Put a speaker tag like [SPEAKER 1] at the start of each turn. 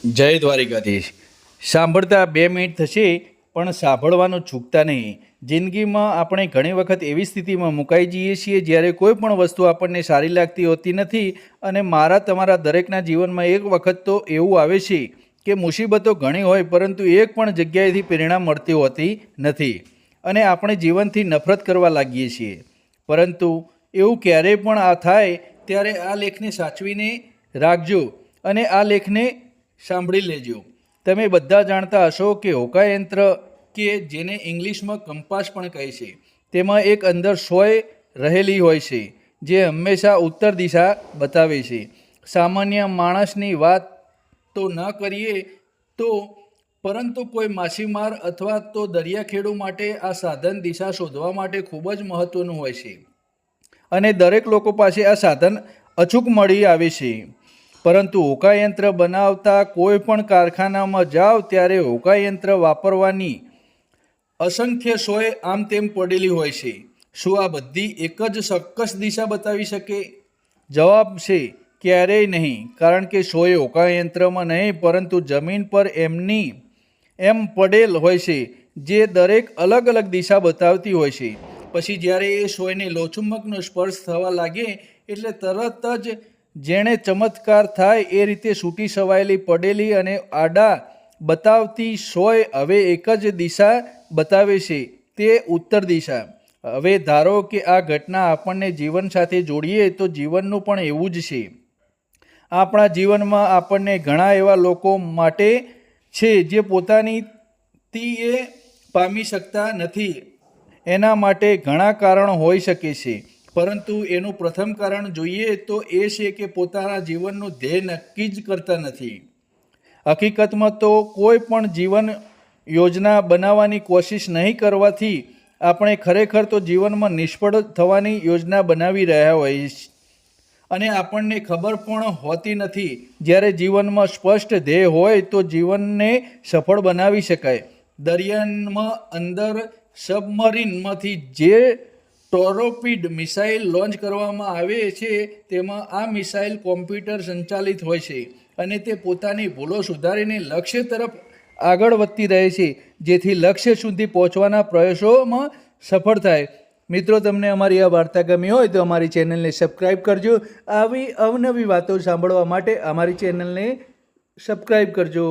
[SPEAKER 1] જય દ્વારિકાધીશ। સાંભળતા 2 મિનિટ થશે પણ સાંભળવાનું ચૂકતા નહીં। જિંદગીમાં આપણે ઘણી વખત એવી સ્થિતિમાં મુકાઈ જઈએ છીએ જ્યારે કોઈ પણ વસ્તુ આપણને સારી લાગતી હોતી નથી। અને મારા તમારા દરેકના જીવનમાં એક વખત તો એવું આવે છે કે મુસીબતો ઘણી હોય પરંતુ એક પણ જગ્યાએથી પ્રેરણા મળતી હોતી નથી અને આપણે જીવનથી નફરત કરવા લાગીએ છીએ। પરંતુ એવું ક્યારેય પણ આ થાય ત્યારે આ લેખને સાચવીને રાખજો અને આ લેખને સાંભળી લેજો। તમે બધા જાણતા હશો કે હોકાયંત્ર કે જેને ઇંગ્લિશમાં કંપાસ પણ કહે છે, તેમાં એક અંદર સોય રહેલી હોય છે જે હંમેશા ઉત્તર દિશા બતાવે છે। સામાન્ય માણસની વાત તો ન કરીએ તો પરંતુ કોઈ માછીમાર અથવા તો દરિયાખેડુ માટે આ સાધન દિશા શોધવા માટે ખૂબ જ મહત્વનું હોય છે અને દરેક લોકો પાસે આ સાધન અચૂક મળી આવે છે। પરંતુ હોકાયંત્ર બનાવતા કોઈ પણ કારખાનામાં જાઓ ત્યારે હોકાયંત્ર વાપરવાની અસંખ્ય સોય આમ તેમ પડેલી હોય છે। શું આ બધી એક જ ચોક્કસ દિશા બતાવી શકે? જવાબ છે ક્યારેય નહીં, કારણ કે સોય હોકાયંત્રમાં નહીં પરંતુ જમીન પર એમની એમ પડેલ હોય છે જે દરેક અલગ અલગ દિશા બતાવતી હોય છે। પછી જ્યારે એ સોયને લોચુંબકનો સ્પર્શ થવા લાગે એટલે તરત જ જેણે ચમત્કાર થાય એ રીતે છૂટી છવાયેલી પડેલી અને આડા બતાવતી સોય હવે એક જ દિશા બતાવે છે, તે ઉત્તર દિશા। હવે ધારો કે આ ઘટના આપણને જીવન સાથે જોડીએ તો જીવનનું પણ એવું જ છે। આપણા જીવનમાં આપણને ઘણા એવા લોકો માટે છે જે પોતાનીથી એ પામી શકતા નથી। એના માટે ઘણા કારણો હોઈ શકે છે, પરંતુ એનું પ્રથમ કારણ જોઈએ તો એ છે કે પોતાના જીવનનું ધ્યેય નક્કી જ કરતા નથી। હકીકતમાં તો કોઈ પણ જીવન યોજના બનાવવાની કોશિશ નહીં કરવાથી આપણે ખરેખર તો જીવનમાં નિષ્ફળ થવાની યોજના બનાવી રહ્યા હોઈએ અને આપણને ખબર પણ હોતી નથી। જ્યારે જીવનમાં સ્પષ્ટ ધ્યેય હોય તો જીવનને સફળ બનાવી શકાય। દરિયામાં અંદર સબમરીનમાંથી જે ટોરોપિડ મિસાઇલ લોન્ચ કરવામાં આવે છે તેમાં આ મિસાઇલ કોમ્પ્યુટર સંચાલિત હોય છે અને તે પોતાની ભૂલો સુધારીને લક્ષ્ય તરફ આગળ વધતી રહે છે જેથી લક્ષ્ય સુધી પહોંચવાના પ્રયાસોમાં સફળ થાય। મિત્રો, તમને અમારી આ વાર્તા ગમી હોય તો અમારી ચેનલને સબસ્ક્રાઈબ કરજો। આવી અવનવી વાતો સાંભળવા માટે અમારી ચેનલને સબસ્ક્રાઈબ કરજો।